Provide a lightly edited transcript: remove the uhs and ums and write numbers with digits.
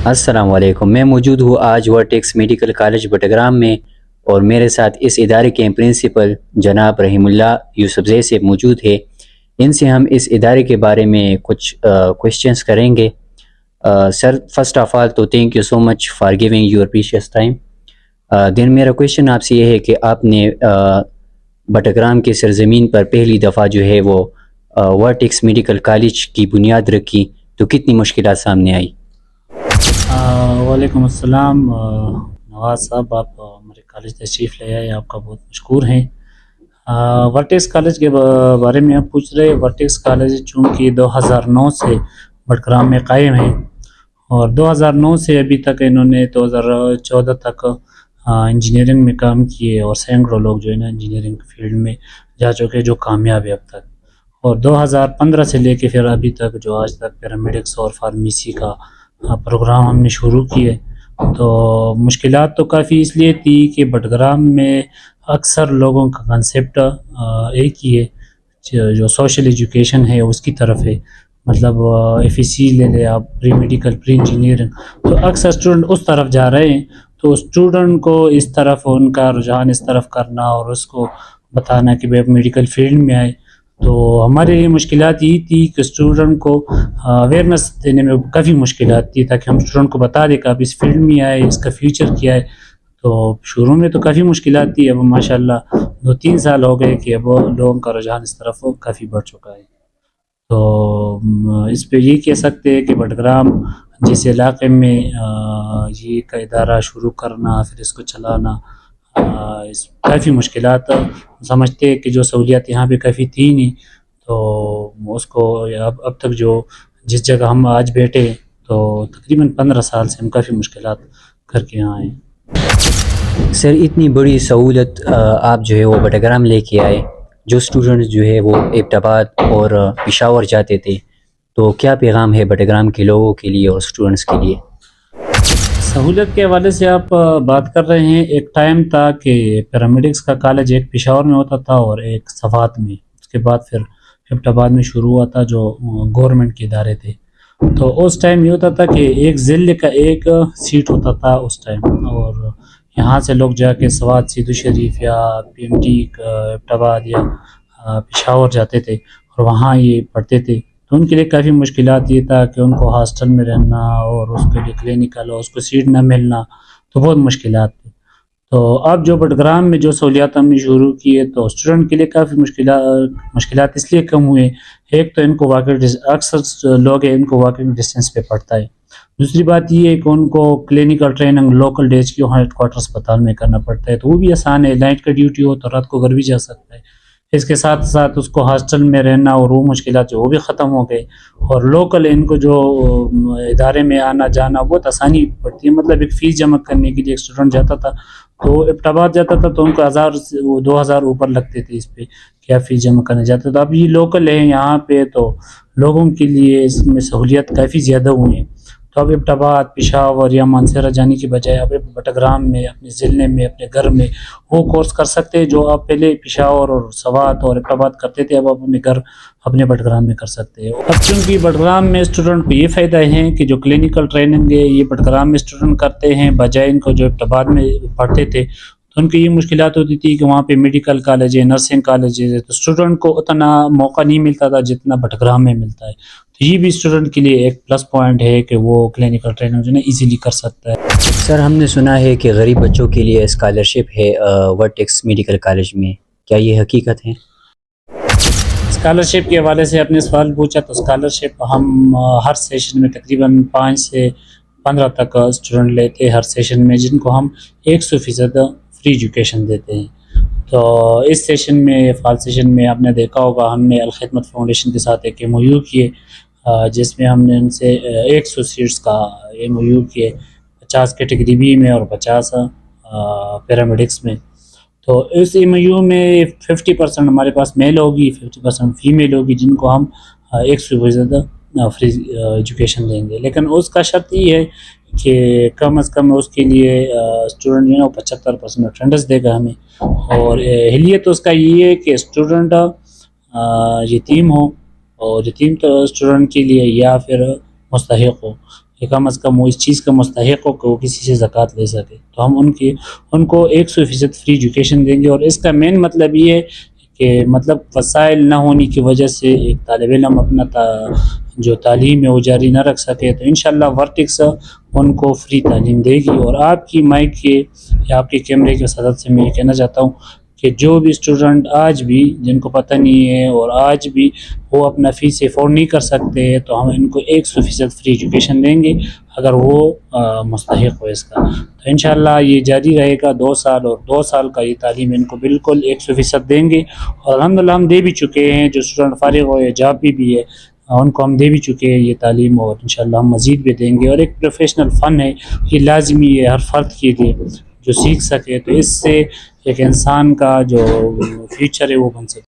السلام علیکم. میں موجود ہوں آج ورٹیکس میڈیکل کالج بٹگرام میں، اور میرے ساتھ اس ادارے کے پرنسپل جناب رحیم اللہ یوسف زئی سے موجود ہے. ان سے ہم اس ادارے کے بارے میں کچھ کوشچنس کریں گے. سر، فرسٹ آف آل تو thank you so much for giving your precious time. Then میرا کویشچن آپ سے یہ ہے کہ آپ نے بٹگرام کے سرزمین پر پہلی دفعہ جو ہے وہ ورٹیکس میڈیکل کالج کی بنیاد رکھی، تو کتنی مشکلات سامنے آئی؟ وعلیکم السلام نواز صاحب، آپ ہمارے کالج تشریف لے آئے، آپ کا بہت مشکور ہیں. ورٹیکس کالج کے بارے میں آپ پوچھ رہے. ورٹیکس کالج چونکہ 2009 سے بٹگرام میں قائم ہے، اور 2009 سے ابھی تک انہوں نے 2014 تک انجینئرنگ میں کام کیے، اور سینکڑوں لوگ جو ہے نا انجینئرنگ فیلڈ میں جا چکے جو کامیاب ہے اب تک. اور 2015 سے لے کے پھر ابھی تک جو آج تک پیرامیڈکس اور فارمیسی کا پروگرام ہم نے شروع کیے. تو مشکلات تو کافی اس لیے تھی کہ بٹگرام میں اکثر لوگوں کا کنسیپٹ ایک ہی ہے، جو سوشل ایجوکیشن ہے اس کی طرف ہے. مطلب ایف ای سی لے لیں آپ، پری میڈیکل، پری انجینئرنگ، تو اکثر اسٹوڈنٹ اس طرف جا رہے ہیں. تو اسٹوڈنٹ کو اس طرف ان کا رجحان اس طرف کرنا اور اس کو بتانا کہ بھائی میڈیکل فیلڈ میں آئے. تو ہمارے لیے مشکلات یہ تھی کہ اسٹوڈنٹ کو اویئرنیس دینے میں کافی مشکلات تھی، تاکہ ہم اسٹوڈنٹ کو بتا دیں کہ آپ اس فیلڈ میں آئے، اس کا فیوچر کیا ہے. تو شروع میں تو کافی مشکلات تھی. اب ماشاءاللہ 2-3 سال ہو گئے کہ اب لوگوں کا رجحان اس طرف کافی بڑھ چکا ہے. تو اس پہ یہ کہہ سکتے ہیں کہ بٹگرام جس علاقے میں یہ کا ادارہ شروع کرنا، پھر اس کو چلانا، کافی مشکلات سمجھتے ہیں کہ جو سہولیات یہاں پہ کافی تھی نہیں. تو اس کو اب تک جو جس جگہ ہم آج بیٹھے تو تقریباً 15 سال سے ہم کافی مشکلات کر کے یہاں آئے. سر، اتنی بڑی سہولت آپ جو ہے وہ بٹگرام لے کے آئے. جو اسٹوڈنٹس جو ہے وہ ایبٹ آباد اور پشاور جاتے تھے، تو کیا پیغام ہے بٹگرام کے لوگوں کے لیے اور اسٹوڈنٹس کے لیے؟ سہولت کے حوالے سے آپ بات کر رہے ہیں. ایک ٹائم تھا کہ پیرامیڈکس کا کالج ایک پشاور میں ہوتا تھا اور ایک صفات میں، اس کے بعد پھر ایبٹ آباد میں شروع ہوا تھا جو گورنمنٹ کے ادارے تھے. تو اس ٹائم یہ ہوتا تھا کہ ایک ضلع کا ایک سیٹ ہوتا تھا اس ٹائم، اور یہاں سے لوگ جا کے سوات، سیدو شریف یا پی ایم ٹی ایبٹ آباد یا پشاور جاتے تھے اور وہاں یہ پڑھتے تھے. تو ان کے لیے کافی مشکلات یہ تھا کہ ان کو ہاسٹل میں رہنا اور اس کے لیے کلینکل اور اس کو سیٹ نہ ملنا، تو بہت مشکلات تھی. تو اب جو بٹگرام میں جو سہولیات ہم نے شروع کی ہے تو اسٹوڈنٹ کے لیے کافی مشکلات اس لیے کم ہوئے. ایک تو ان کو اکثر لوگ ہیں ان کو واکنگ ڈسٹینس پہ پڑتا ہے. دوسری بات یہ ہے کہ ان کو کلینکل ٹریننگ لوکل ڈیج کی ہیڈ کوارٹر اسپتال میں کرنا پڑتا ہے، تو وہ بھی آسان ہے. نائٹ کا ڈیوٹی ہو تو رات کو گھر بھی جا سکتا ہے. اس کے ساتھ ساتھ اس کو ہاسٹل میں رہنا اور وہ مشکلات جو وہ بھی ختم ہو گئے، اور لوکل ان کو جو ادارے میں آنا جانا بہت آسانی پڑتی ہے. مطلب ایک فیس جمع کرنے کے لیے ایک اسٹوڈنٹ جاتا تھا تو ایبٹ آباد جاتا تھا تو ان کو 1000 اوپر لگتے تھے اس پہ کیا فیس جمع کرنے جاتے. تو اب یہ لوکل ہے یہاں پہ تو لوگوں کے لیے اس میں سہولیات کافی زیادہ ہوئی ہیں. تو اب ایبٹ آباد، پشاور یا مانسہرہ جانے کی بجائے اب بٹگرام میں اپنے ضلع میں اپنے گھر میں وہ کورس کر سکتے ہیں جو آپ پہلے پشاور اور سوات اور ایبٹ آباد کرتے تھے، اب آپ اپنے گھر اپنے بٹگرام میں کر سکتے ہیں. اب چونکہ بٹگرام میں اسٹوڈنٹ کو یہ فائدہ ہے کہ جو کلینکل ٹریننگ ہے یہ بٹگرام میں اسٹوڈنٹ کرتے ہیں، بجائے ان کو جو ایبٹ آباد میں پڑھتے تھے تو ان کی یہ مشکلات ہوتی تھی کہ وہاں پہ میڈیکل کالج ہے، نرسنگ کالج ہے، تو اسٹوڈنٹ کو اتنا موقع نہیں ملتا تھا جتنا بٹگرام میں ملتا ہے. تو یہ بھی اسٹوڈنٹ کے لیے ایک پلس پوائنٹ ہے کہ وہ کلینکل ٹریننگ جو ہے نا ایزیلی کر سکتا ہے. سر، ہم نے سنا ہے کہ غریب بچوں کے لیے اسکالرشپ ہے ورٹیکس میڈیکل کالج میں، کیا یہ حقیقت ہے؟ اسکالرشپ کے حوالے سے آپ نے سوال پوچھا تو اسکالرشپ ہم ہر سیشن میں تقریباً 5 سے 15 تک اسٹوڈنٹ لیتے ہیں ہر سیشن میں، جن کو ہم 100% فری ایجوکیشن دیتے ہیں. تو اس سیشن میں فال سیشن میں آپ نے دیکھا ہوگا ہم نے الخدمت فاؤنڈیشن کے ساتھ ایک ایم او یو کیے، جس میں ہم نے ان سے 100 سیٹس کا ایم او یو کیے، 50 کیٹیگری بی میں اور 50 پیرامیڈکس میں. تو اس ایم یو میں 50% ہمارے پاس میل ہوگی، 50% فیمیل ہوگی، جن کو ہم 100% فری ایجوکیشن دیں گے. لیکن اس کا شرط یہ ہے کہ کم از کم اس کے لیے اسٹوڈنٹ جو ہے 75% اٹینڈنس دے گا ہمیں. اور اہلیت اس کا یہ ہے کہ اسٹوڈنٹ یتیم ہو، اور یتیم تو اسٹوڈنٹ کے لیے یا پھر مستحق ہو. کہ کم از کم وہ اس چیز کا مستحق ہو کہ وہ کسی سے زکوٰۃ لے سکے. تو ہم ان کو 100% فری ایجوکیشن دیں گے. اور اس کا مین مطلب یہ ہے کہ مطلب وسائل نہ ہونے کی وجہ سے ایک طالب علم اپنا جو تعلیم ہے وہ جاری نہ رکھ سکے, تو انشاءاللہ ورٹکس ان کو فری تعلیم دے گی. اور آپ کی مائک کے یا آپ کے کیمرے کے صدد سے میں یہ کہنا چاہتا ہوں کہ جو بھی اسٹوڈنٹ آج بھی جن کو پتہ نہیں ہے اور آج بھی وہ اپنا فیس افورڈ نہیں کر سکتے, تو ہم ان کو 100% فری ایجوکیشن دیں گے اگر وہ مستحق ہو اس کا. تو انشاءاللہ یہ جاری رہے گا 2 سال, اور 2 سال کا یہ تعلیم ان کو بالکل 100% دیں گے. اور الحمدللہ ہم دے بھی چکے ہیں, جو اسٹوڈنٹ فارغ ہوئے جاب بھی ہے ان کو ہم دے بھی چکے ہیں یہ تعلیم, اور انشاءاللہ ہم مزید بھی دیں گے. اور ایک پروفیشنل فن ہے, یہ لازمی ہے ہر فرد کے لیے جو سیکھ سکے, تو اس سے ایک انسان کا جو فیوچر ہے وہ بن سکے.